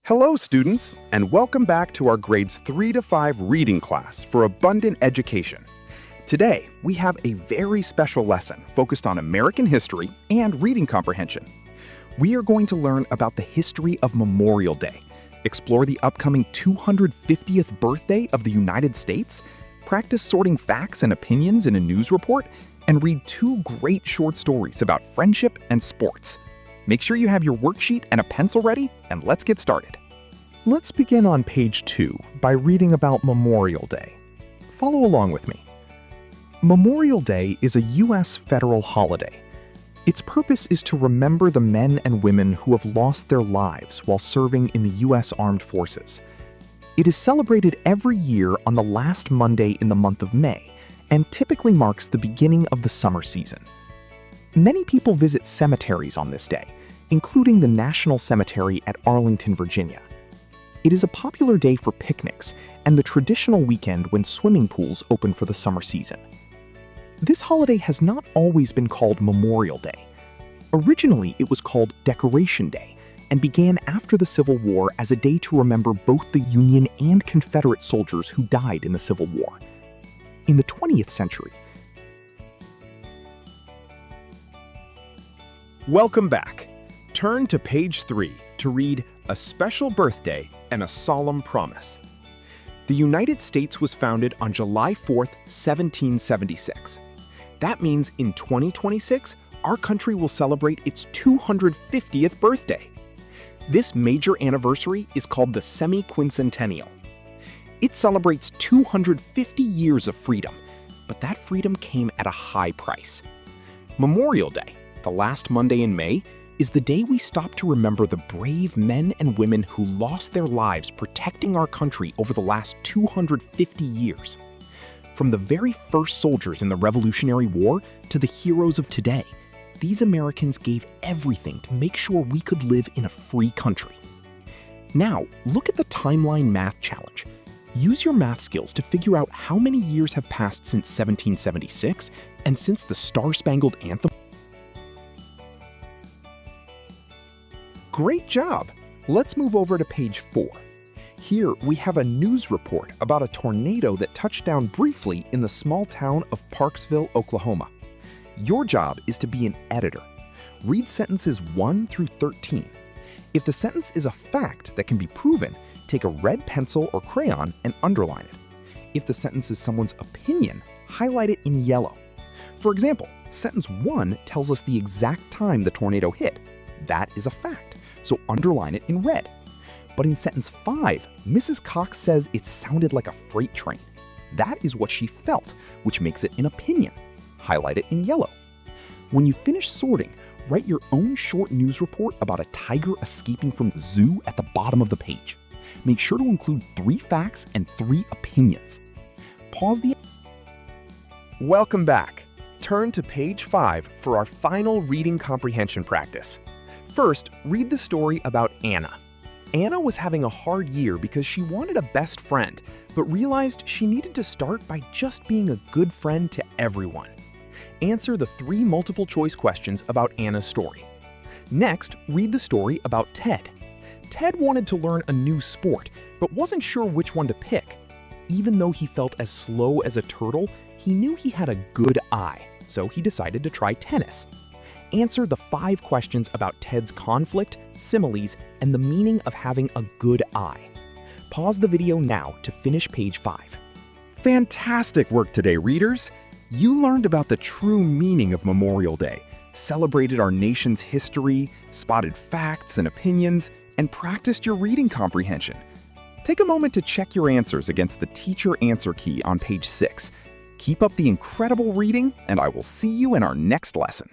Hello, students, and welcome back to our grades 3 to 5 reading class for abundant education. Today, we have a very special lesson focused on American history and reading comprehension. We are going to learn about the history of Memorial Day, explore the upcoming 250th birthday of the United States, practice sorting facts and opinions in a news report, and read two great short stories about friendship and sports. Make sure you have your worksheet and a pencil ready, and let's get started. Let's begin on page 2 by reading about Memorial Day. Follow along with me. Memorial Day is a U.S. federal holiday. Its purpose is to remember the men and women who have lost their lives while serving in the U.S. Armed Forces. It is celebrated every year on the last Monday in the month of May, and typically marks the beginning of the summer season. Many people visit cemeteries on this day, including the National Cemetery at Arlington, Virginia. It is a popular day for picnics and the traditional weekend when swimming pools open for the summer season. This holiday has not always been called Memorial Day. Originally, it was called Decoration Day and began after the Civil War as a day to remember both the Union and Confederate soldiers who died in the Civil War. In the 20th century, welcome back. Turn to page 3 to read A Special Birthday and a Solemn Promise. The United States was founded on July 4th, 1776. That means in 2026, our country will celebrate its 250th birthday. This major anniversary is called the Semiquincentennial. It celebrates 250 years of freedom, but that freedom came at a high price. Memorial Day, the last Monday in May, is the day we stop to remember the brave men and women who lost their lives protecting our country over the last 250 years. From the very first soldiers in the Revolutionary War to the heroes of today, these Americans gave everything to make sure we could live in a free country. Now, look at the timeline math challenge. Use your math skills to figure out how many years have passed since 1776 and since the Star-Spangled Anthem. Great job! Let's move over to page 4. Here we have a news report about a tornado that touched down briefly in the small town of Parksville, Oklahoma. Your job is to be an editor. Read sentences 1 through 13. If the sentence is a fact that can be proven, take a red pencil or crayon and underline it. If the sentence is someone's opinion, highlight it in yellow. For example, sentence 1 tells us the exact time the tornado hit. That is a fact, so underline it in red. But in sentence 5, Mrs. Cox says it sounded like a freight train. That is what she felt, which makes it an opinion. Highlight it in yellow. When you finish sorting, write your own short news report about a tiger escaping from the zoo at the bottom of the page. Make sure to include 3 facts and 3 opinions. Pause the... Welcome back. Turn to page 5 for our final reading comprehension practice. First, read the story about Anna. Anna was having a hard year because she wanted a best friend, but realized she needed to start by just being a good friend to everyone. Answer the 3 multiple-choice questions about Anna's story. Next, read the story about Ted. Ted wanted to learn a new sport, but wasn't sure which one to pick. Even though he felt as slow as a turtle, he knew he had a good eye, so he decided to try tennis. Answer the 5 questions about Ted's conflict, similes, and the meaning of having a good eye. Pause the video now to finish page 5. Fantastic work today, readers! You learned about the true meaning of Memorial Day, celebrated our nation's history, spotted facts and opinions, and practiced your reading comprehension. Take a moment to check your answers against the teacher answer key on page 6. Keep up the incredible reading, and I will see you in our next lesson.